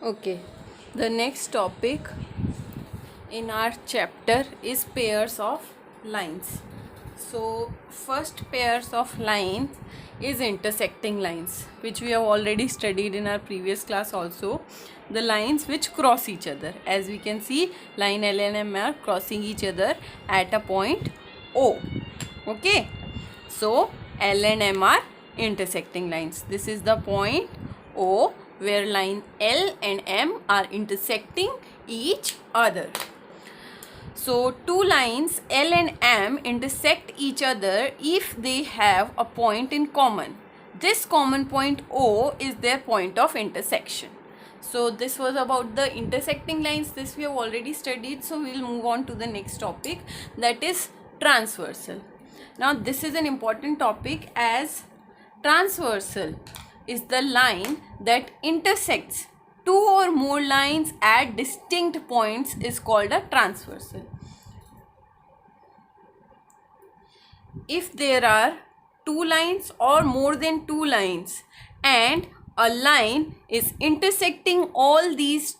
Okay, the next topic in our chapter is pairs of lines. So, first pairs of lines is intersecting lines, which we have already studied in our previous class also. The lines which cross each other. As we can see, line L and M are crossing each other at a point O. Okay, so L and M are intersecting lines. This is the point O where line L and M are intersecting each other. So two lines L and M intersect each other if they have a point in common. This common point O is their point of intersection. So this was about the intersecting lines. This we have already studied. So we will move on to the next topic, that is transversal. Now this is an important topic, as transversal is the line that intersects two or more lines at distinct points is called a transversal. If there are two lines or more than two lines and a line is intersecting all these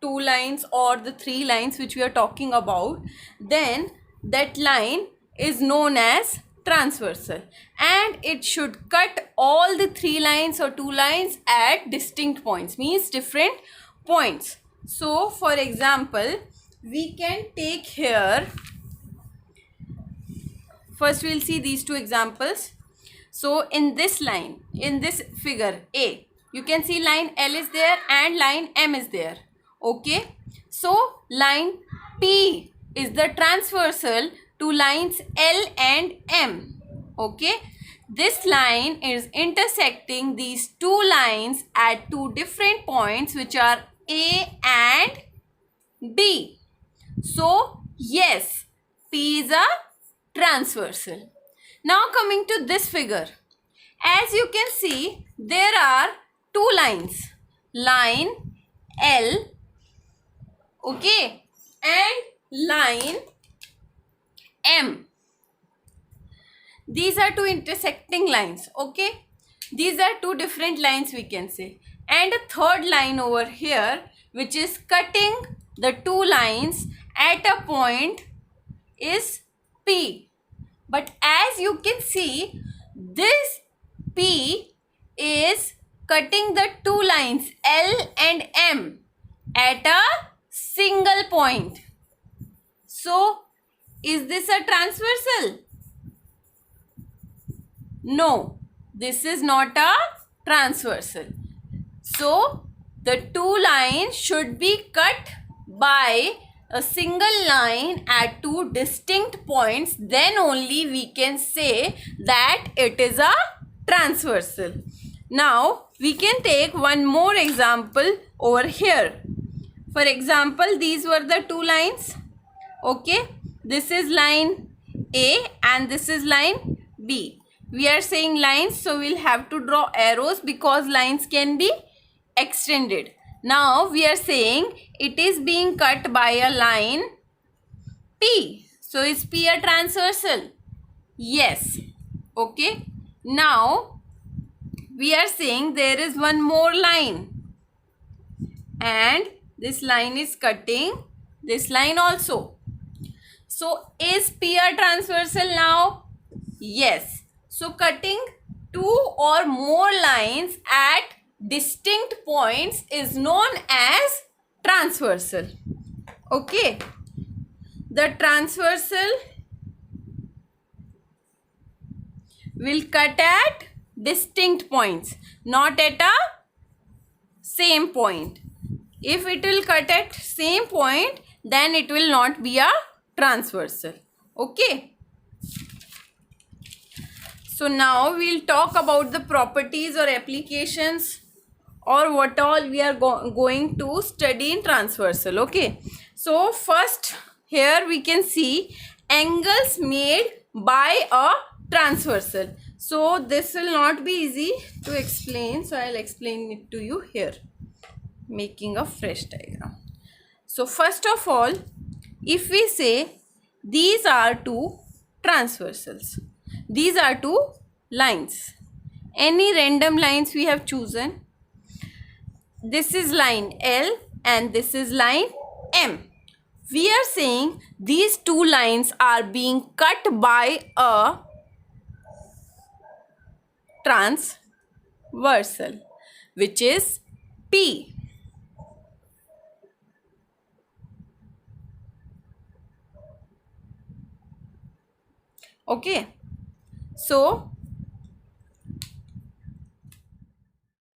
two lines or the three lines which we are talking about, then that line is known as transversal, and it should cut all the three lines or two lines at distinct points, means different points. So for example, we can take here, first we will see these two examples. So in this line, in this figure A, you can see line L is there and line M is there. Okay, so line P is the transversal to lines L and M. Okay, this line is intersecting these two lines at two different points, which are A and B. So yes, P is a transversal. Now coming to this figure, as you can see, there are two lines, line L, okay, and line M. These are two intersecting lines, okay. These are two different lines, we can say, and a third line over here which is cutting the two lines at a point is P. But as you can see, this P is cutting the two lines L and M at a single point. So is this a transversal? No, this is not a transversal. So the two lines should be cut by a single line at two distinct points, then only we can say that it is a transversal. Now we can take one more example over here. For example, these were the two lines, okay. This is line A and this is line B. We are saying lines, so we'll have to draw arrows because lines can be extended. Now we are saying it is being cut by a line P. So is P a transversal? Yes. Okay. Now we are saying there is one more line and this line is cutting this line also. So is P a transversal now? Yes. So cutting two or more lines at distinct points is known as transversal. Okay, the transversal will cut at distinct points, not at a same point. If it will cut at same point, then it will not be a transversal. Okay. So now we'll talk about the properties or applications or what all we are going to study in transversal. Okay, so first here we can see angles made by a transversal. So this will not be easy to explain, so I'll explain it to you here, making a fresh diagram. So first of all, if we say these are two transversals, these are two lines, any random lines we have chosen, this is line L and this is line M. We are saying these two lines are being cut by a transversal, which is P. Okay. So